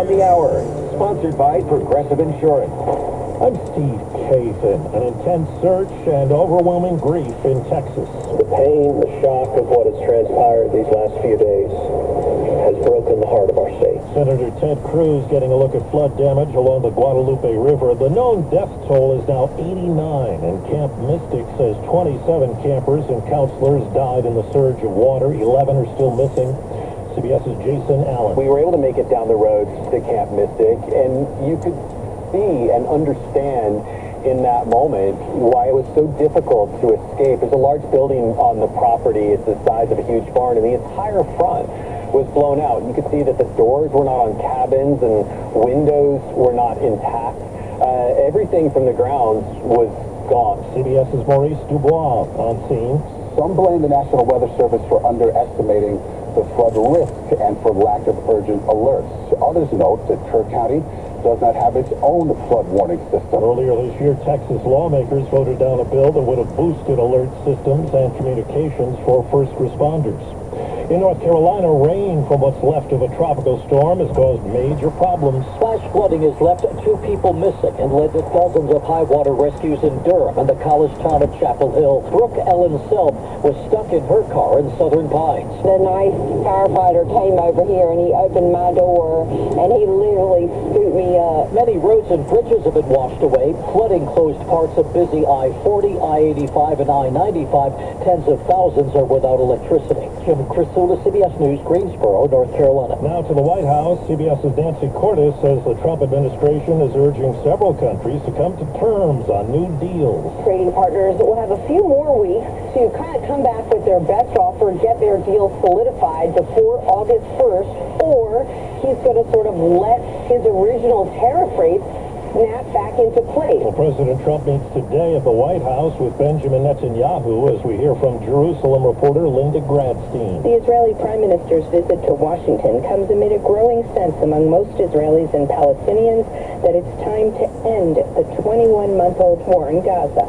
on the Hour, sponsored by Progressive Insurance. I'm Steve Kathan. An intense search and overwhelming grief in Texas. The pain, the shock of what has transpired these last few days has broken the heart of our state. Senator Ted Cruz getting a look at flood damage along the Guadalupe River. The known death toll is now 89, and Camp Mystic says 27 campers and counselors died in the surge of water. 11 are still missing. CBS's Jason Allen. We were able to make it down the road to Camp Mystic, and you could see and understand in that moment why it was so difficult to escape. There's a large building on the property. It's the size of a huge barn, and the entire front was blown out. You could see that the doors were not on cabins and windows were not intact. Everything from the grounds was gone. CBS's Maurice Dubois on scene. Some blame the National Weather Service for underestimating the flood risk and for lack of urgent alerts. Others note that Kerr County does not have its own flood warning system. Earlier this year, Texas lawmakers voted down a bill that would have boosted alert systems and communications for first responders. In North Carolina, rain from what's left of a tropical storm has caused major problems. Flash flooding has left 2 people missing and led to dozens of high water rescues in Durham and the college town of Chapel Hill. Brooke Ellen Selb was stuck in her car in Southern Pines. The nice firefighter came over here and he opened my door and he literally scooped me up. Many roads and bridges have been washed away. Flooding closed parts of busy I-40, I-85, and I-95. Tens of thousands are without electricity. Jim Crisula, CBS News, Greensboro, North Carolina. Now to the White House. CBS's Nancy Cordes says the Trump administration is urging several countries to come to terms on new deals. Trading partners will have a few more weeks to kind of come back with their best offer, get their deal solidified before August 1st, or he's going to sort of let his original tariff rates snap back into place. Well, President Trump meets today at the White House with Benjamin Netanyahu, as we hear from Jerusalem reporter Linda Gradstein. The Israeli Prime Minister's visit to Washington comes amid a growing sense among most Israelis and Palestinians that it's time to end the 21-month-old war in Gaza.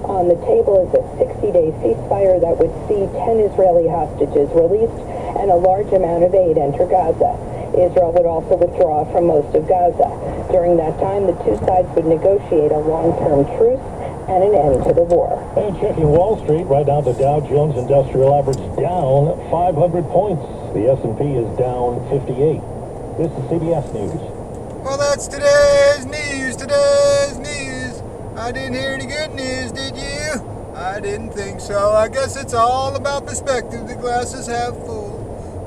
On the table is a 60-day ceasefire that would see 10 Israeli hostages released and a large amount of aid enter Gaza. Israel would also withdraw from most of Gaza. During that time, the two sides would negotiate a long-term truce and an end to the war. And checking Wall Street, right now the Dow Jones Industrial Average down 500 points. The S&P is down 58. This is CBS News. Well, that's today's news. I didn't hear any good news, did you? I didn't think so. I guess it's all about perspective. The glass is half full.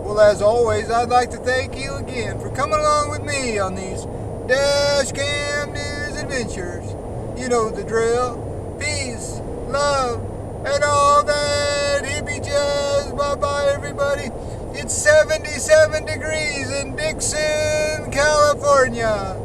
Well, as always, I'd like to thank you again for coming along with me on these Dash Cam News adventures. You know the drill. Peace, love, and all that hippie jazz. Bye-bye, everybody. It's 77 degrees in Dixon, California.